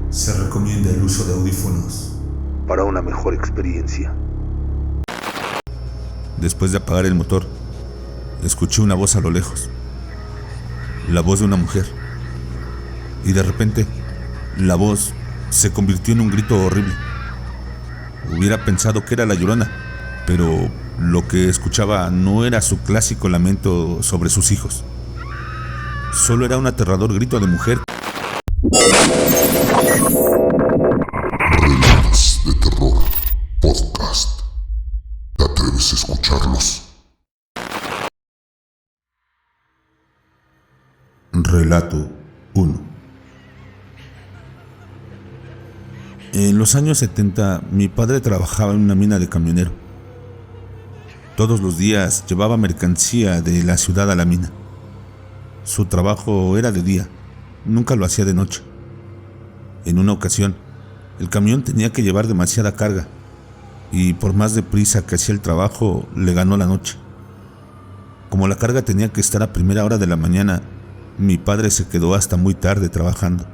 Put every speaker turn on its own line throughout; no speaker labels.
Se recomienda el uso de audífonos para una mejor experiencia.
Después de apagar el motor, escuché una voz a lo lejos. La voz de una mujer. Y de repente, la voz se convirtió en un grito horrible. Hubiera pensado que era la Llorona, pero lo que escuchaba no era su clásico lamento sobre sus hijos. Solo era un aterrador grito de mujer.
Relatos de Terror Podcast. ¿Te atreves a escucharlos?
Relato 1. En los años 70, mi padre trabajaba en una mina de camionero. Todos los días llevaba mercancía de la ciudad a la mina. Su trabajo era de día, nunca lo hacía de noche. En una ocasión, el camión tenía que llevar demasiada carga y por más deprisa que hacía el trabajo, le ganó la noche. Como la carga tenía que estar a primera hora de la mañana, mi padre se quedó hasta muy tarde trabajando.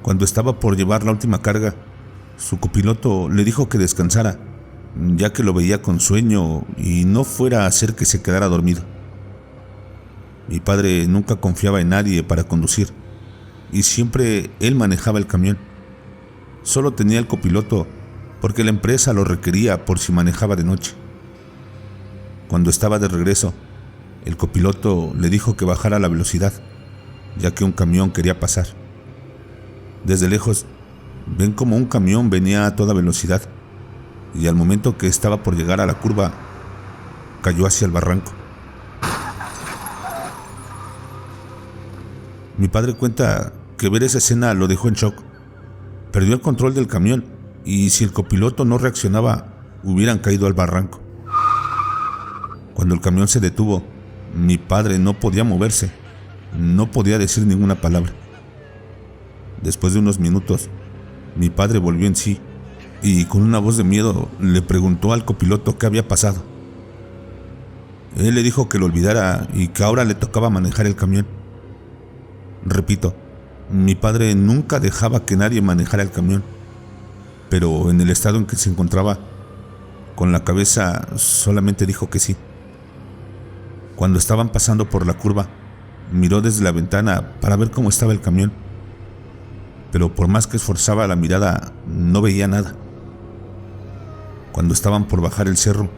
Cuando estaba por llevar la última carga, su copiloto le dijo que descansara, ya que lo veía con sueño y no fuera a hacer que se quedara dormido. Mi padre nunca confiaba en nadie para conducir y siempre él manejaba el camión. Solo tenía el copiloto porque la empresa lo requería por si manejaba de noche. Cuando estaba de regreso, el copiloto le dijo que bajara la velocidad, ya que un camión quería pasar. Desde lejos, ven como un camión venía a toda velocidad y al momento que estaba por llegar a la curva, cayó hacia el barranco. Mi padre cuenta que ver esa escena lo dejó en shock. Perdió el control del camión y si el copiloto no reaccionaba, hubieran caído al barranco. Cuando el camión se detuvo, mi padre no podía moverse, no podía decir ninguna palabra. Después de unos minutos, mi padre volvió en sí y con una voz de miedo le preguntó al copiloto qué había pasado. Él le dijo que lo olvidara y que ahora le tocaba manejar el camión. Repito, mi padre nunca dejaba que nadie manejara el camión, pero en el estado en que se encontraba, con la cabeza solamente dijo que sí. Cuando estaban pasando por la curva, miró desde la ventana para ver cómo estaba el camión, pero por más que esforzaba la mirada, no veía nada. Cuando estaban por bajar el cerro,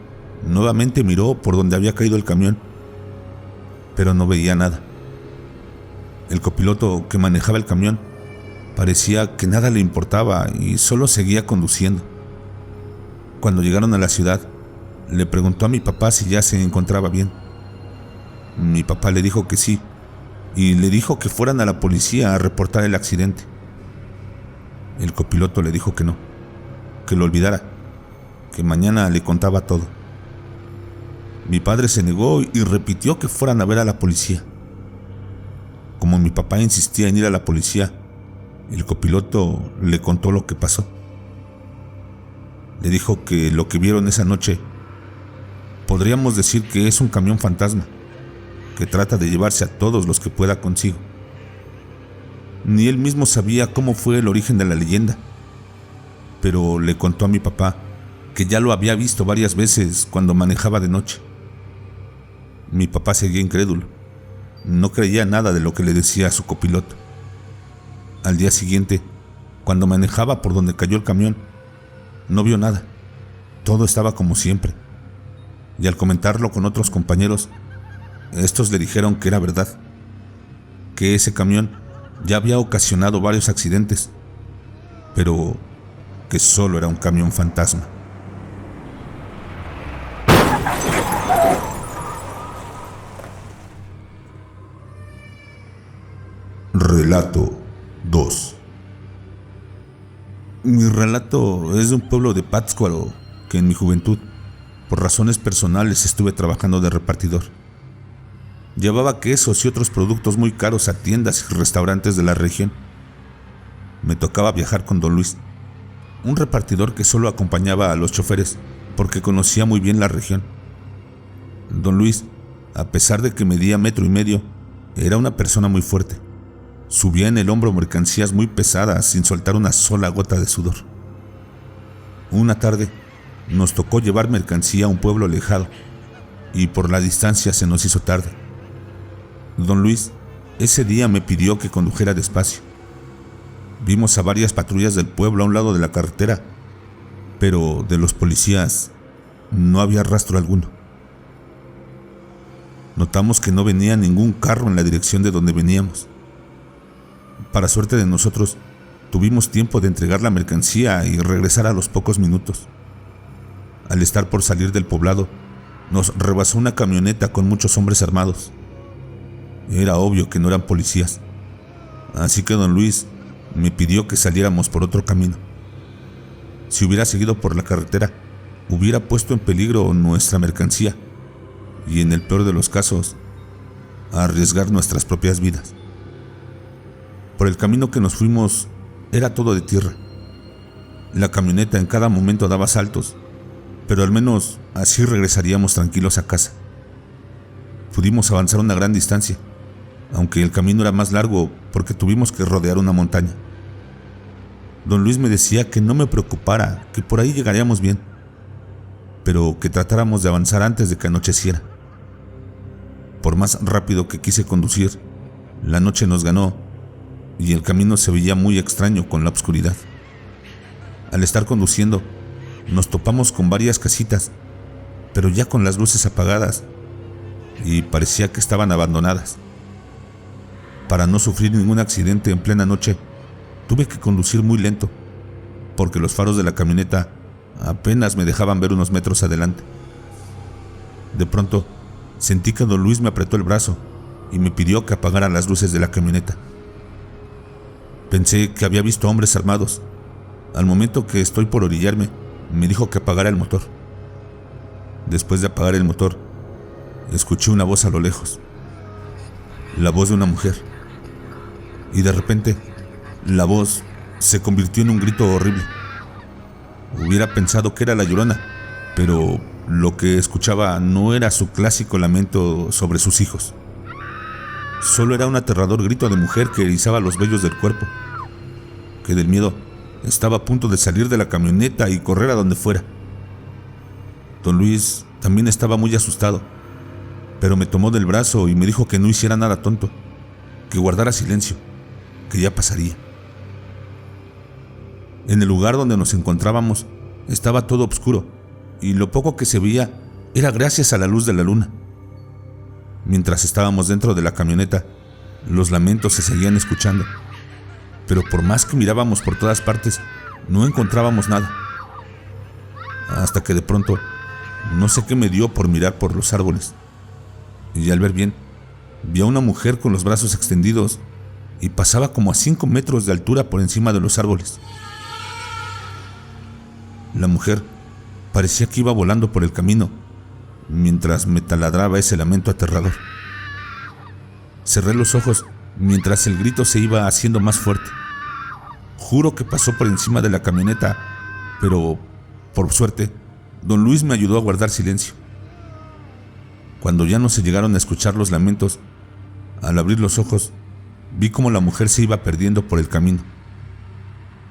nuevamente miró por donde había caído el camión, pero no veía nada. El copiloto que manejaba el camión parecía que nada le importaba y solo seguía conduciendo. Cuando llegaron a la ciudad, le preguntó a mi papá si ya se encontraba bien. Mi papá le dijo que sí y le dijo que fueran a la policía a reportar el accidente. El copiloto le dijo que no, que lo olvidara, que mañana le contaba todo. Mi padre se negó y repitió que fueran a ver a la policía. Como mi papá insistía en ir a la policía, el copiloto le contó lo que pasó. Le dijo que lo que vieron esa noche, podríamos decir que es un camión fantasma, que trata de llevarse a todos los que pueda consigo. Ni él mismo sabía cómo fue el origen de la leyenda, pero le contó a mi papá que ya lo había visto varias veces cuando manejaba de noche. Mi papá seguía incrédulo. No creía nada de lo que le decía a su copiloto. Al día siguiente, cuando manejaba por donde cayó el camión, no vio nada. Todo estaba como siempre. Y al comentarlo con otros compañeros, estos le dijeron que era verdad, que ese camión ya había ocasionado varios accidentes, pero que solo era un camión fantasma.
Relato 2.
Mi relato es de un pueblo de Pátzcuaro que en mi juventud, por razones personales, estuve trabajando de repartidor. Llevaba quesos y otros productos muy caros a tiendas y restaurantes de la región. Me tocaba viajar con don Luis, un repartidor que solo acompañaba a los choferes porque conocía muy bien la región. Don Luis, a pesar de que medía 1,5 metros, era una persona muy fuerte. Subía en el hombro mercancías muy pesadas sin soltar una sola gota de sudor. Una tarde nos tocó llevar mercancía a un pueblo alejado y por la distancia se nos hizo tarde. Don Luis ese día me pidió que condujera despacio. Vimos a varias patrullas del pueblo a un lado de la carretera, pero de los policías no había rastro alguno. Notamos que no venía ningún carro en la dirección de donde veníamos. Para suerte de nosotros, tuvimos tiempo de entregar la mercancía y regresar a los pocos minutos. Al estar por salir del poblado, nos rebasó una camioneta con muchos hombres armados. Era obvio que no eran policías, así que don Luis me pidió que saliéramos por otro camino. Si hubiera seguido por la carretera, hubiera puesto en peligro nuestra mercancía y, en el peor de los casos, a arriesgar nuestras propias vidas. Por el camino que nos fuimos era todo de tierra. La camioneta en cada momento daba saltos, pero al menos así regresaríamos tranquilos a casa. Pudimos avanzar una gran distancia, aunque el camino era más largo porque tuvimos que rodear una montaña. Don Luis me decía que no me preocupara, que por ahí llegaríamos bien, pero que tratáramos de avanzar antes de que anocheciera. Por más rápido que quise conducir, la noche nos ganó y el camino se veía muy extraño con la oscuridad. Al estar conduciendo, nos topamos con varias casitas, pero ya con las luces apagadas, y parecía que estaban abandonadas. Para no sufrir ningún accidente en plena noche, tuve que conducir muy lento, porque los faros de la camioneta apenas me dejaban ver unos metros adelante. De pronto, sentí que don Luis me apretó el brazo y me pidió que apagara las luces de la camioneta. Pensé que había visto hombres armados. Al momento que estoy por orillarme, me dijo que apagara el motor. Después de apagar el motor, escuché una voz a lo lejos, la voz de una mujer, y de repente la voz se convirtió en un grito horrible. Hubiera pensado que era la Llorona, pero lo que escuchaba no era su clásico lamento sobre sus hijos. Solo era un aterrador grito de mujer que erizaba los vellos del cuerpo, que del miedo estaba a punto de salir de la camioneta y correr a donde fuera. Don Luis también estaba muy asustado, pero me tomó del brazo y me dijo que no hiciera nada tonto, que guardara silencio, que ya pasaría. En el lugar donde nos encontrábamos estaba todo oscuro y lo poco que se veía era gracias a la luz de la luna. Mientras estábamos dentro de la camioneta, los lamentos se seguían escuchando, pero por más que mirábamos por todas partes, no encontrábamos nada. Hasta que de pronto, no sé qué me dio por mirar por los árboles, y al ver bien, vi a una mujer con los brazos extendidos y pasaba como a 5 metros de altura por encima de los árboles. La mujer parecía que iba volando por el camino, mientras me taladraba ese lamento aterrador. Cerré los ojos mientras el grito se iba haciendo más fuerte. Juro que pasó por encima de la camioneta, pero, por suerte, don Luis me ayudó a guardar silencio. Cuando ya no se llegaron a escuchar los lamentos, al abrir los ojos, vi cómo la mujer se iba perdiendo por el camino.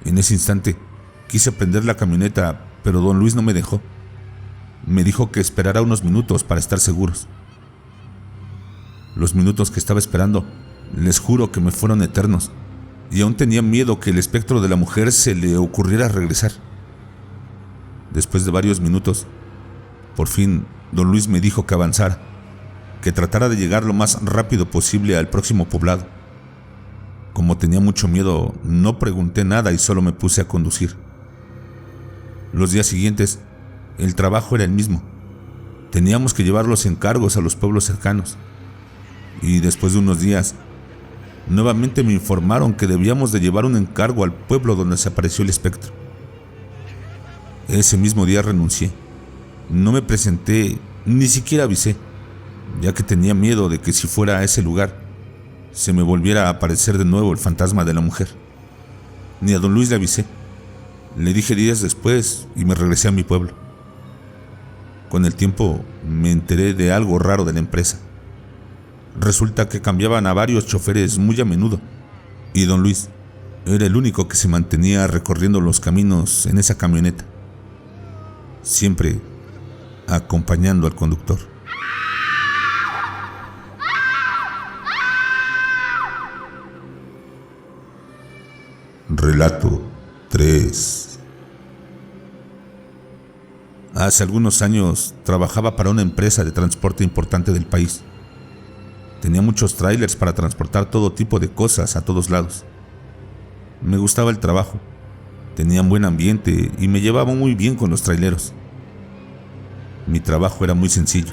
En ese instante, quise prender la camioneta, pero don Luis no me dejó. Me dijo que esperara unos minutos para estar seguros. Los minutos que estaba esperando, les juro que me fueron eternos, y aún tenía miedo que el espectro de la mujer se le ocurriera regresar. Después de varios minutos, por fin, don Luis me dijo que avanzara, que tratara de llegar lo más rápido posible al próximo poblado. Como tenía mucho miedo, no pregunté nada y solo me puse a conducir. Los días siguientes, el trabajo era el mismo. Teníamos que llevar los encargos a los pueblos cercanos. Y después de unos días, nuevamente me informaron que debíamos de llevar un encargo al pueblo donde se apareció el espectro. Ese mismo día renuncié. No me presenté, ni siquiera avisé, ya que tenía miedo de que si fuera a ese lugar, se me volviera a aparecer de nuevo el fantasma de la mujer. Ni a don Luis le avisé. Le dije días después y me regresé a mi pueblo. Con el tiempo me enteré de algo raro de la empresa. Resulta que cambiaban a varios choferes muy a menudo, y don Luis era el único que se mantenía recorriendo los caminos en esa camioneta, siempre acompañando al conductor. Relato 3. Hace algunos años trabajaba para una empresa de transporte importante del país. Tenía muchos trailers para transportar todo tipo de cosas a todos lados. Me gustaba el trabajo, tenía un buen ambiente y me llevaba muy bien con los traileros. Mi trabajo era muy sencillo: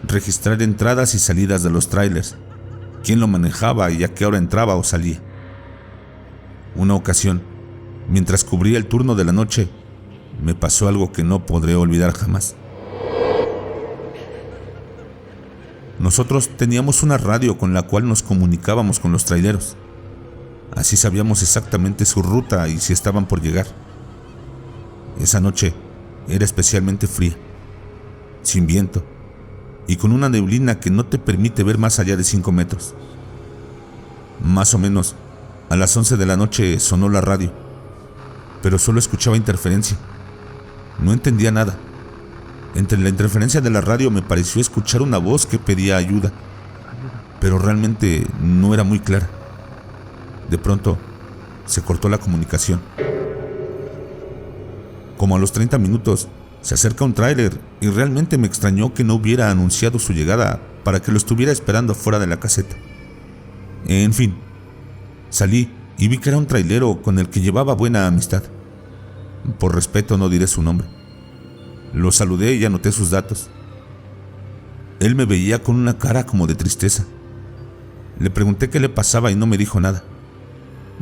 registrar entradas y salidas de los trailers, quién lo manejaba y a qué hora entraba o salía. Una ocasión, mientras cubría el turno de la noche, me pasó algo que no podré olvidar jamás. Nosotros teníamos una radio con la cual nos comunicábamos con los traileros. Así sabíamos exactamente su ruta y si estaban por llegar. Esa noche era especialmente fría, sin viento y con una neblina que no te permite ver más allá de 5 metros. Más o menos a las 11 de la noche sonó la radio, pero solo escuchaba interferencia. No entendía nada. Entre la interferencia de la radio me pareció escuchar una voz que pedía ayuda, pero realmente no era muy clara. De pronto se cortó la comunicación. Como a los 30 minutos se acerca un tráiler y realmente me extrañó que no hubiera anunciado su llegada para que lo estuviera esperando fuera de la caseta. En fin, salí y vi que era un trailero con el que llevaba buena amistad. Por respeto no diré su nombre. Lo saludé y anoté sus datos. Él me veía con una cara como de tristeza. Le pregunté qué le pasaba y no me dijo nada.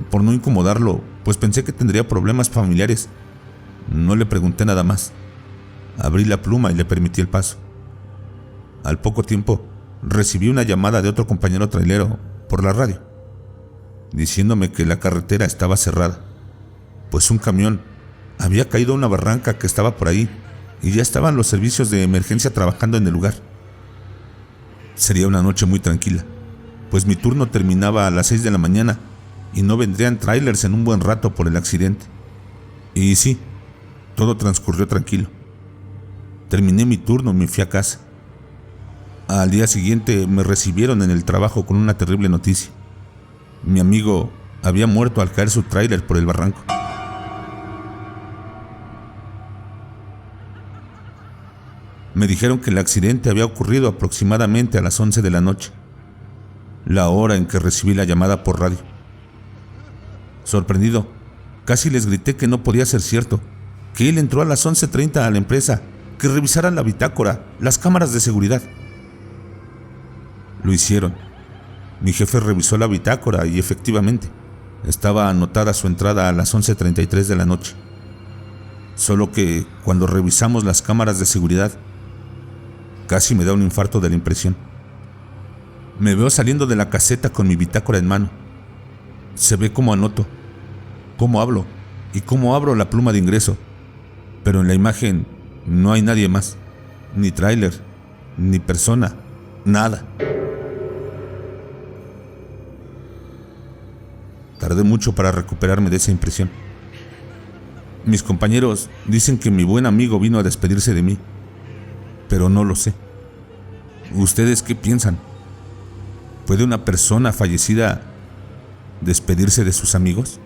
Por no incomodarlo, pues pensé que tendría problemas familiares, no le pregunté nada más. Abrí la pluma y le permití el paso. Al poco tiempo, recibí una llamada de otro compañero trailero por la radio, diciéndome que la carretera estaba cerrada, pues un camión había caído a una barranca que estaba por ahí y ya estaban los servicios de emergencia trabajando en el lugar. Sería una noche muy tranquila, pues mi turno terminaba a las 6 de la mañana y no vendrían trailers en un buen rato por el accidente. Y sí, todo transcurrió tranquilo. Terminé mi turno y me fui a casa. Al día siguiente me recibieron en el trabajo con una terrible noticia. Mi amigo había muerto al caer su tráiler por el barranco. Me dijeron que el accidente había ocurrido aproximadamente a las 11 de la noche, la hora en que recibí la llamada por radio. Sorprendido, casi les grité que no podía ser cierto, que él entró a las 11:30 a la empresa, que revisaran la bitácora, las cámaras de seguridad. Lo hicieron. Mi jefe revisó la bitácora y efectivamente estaba anotada su entrada a las 11:33 de la noche. Solo que cuando revisamos las cámaras de seguridad, casi me da un infarto de la impresión. Me veo saliendo de la caseta con mi bitácora en mano. Se ve cómo anoto, cómo hablo y cómo abro la pluma de ingreso, pero en la imagen no hay nadie más, ni tráiler, ni persona, nada. Tardé mucho para recuperarme de esa impresión. Mis compañeros dicen que mi buen amigo vino a despedirse de mí, pero no lo sé. ¿Ustedes qué piensan? ¿Puede una persona fallecida despedirse de sus amigos?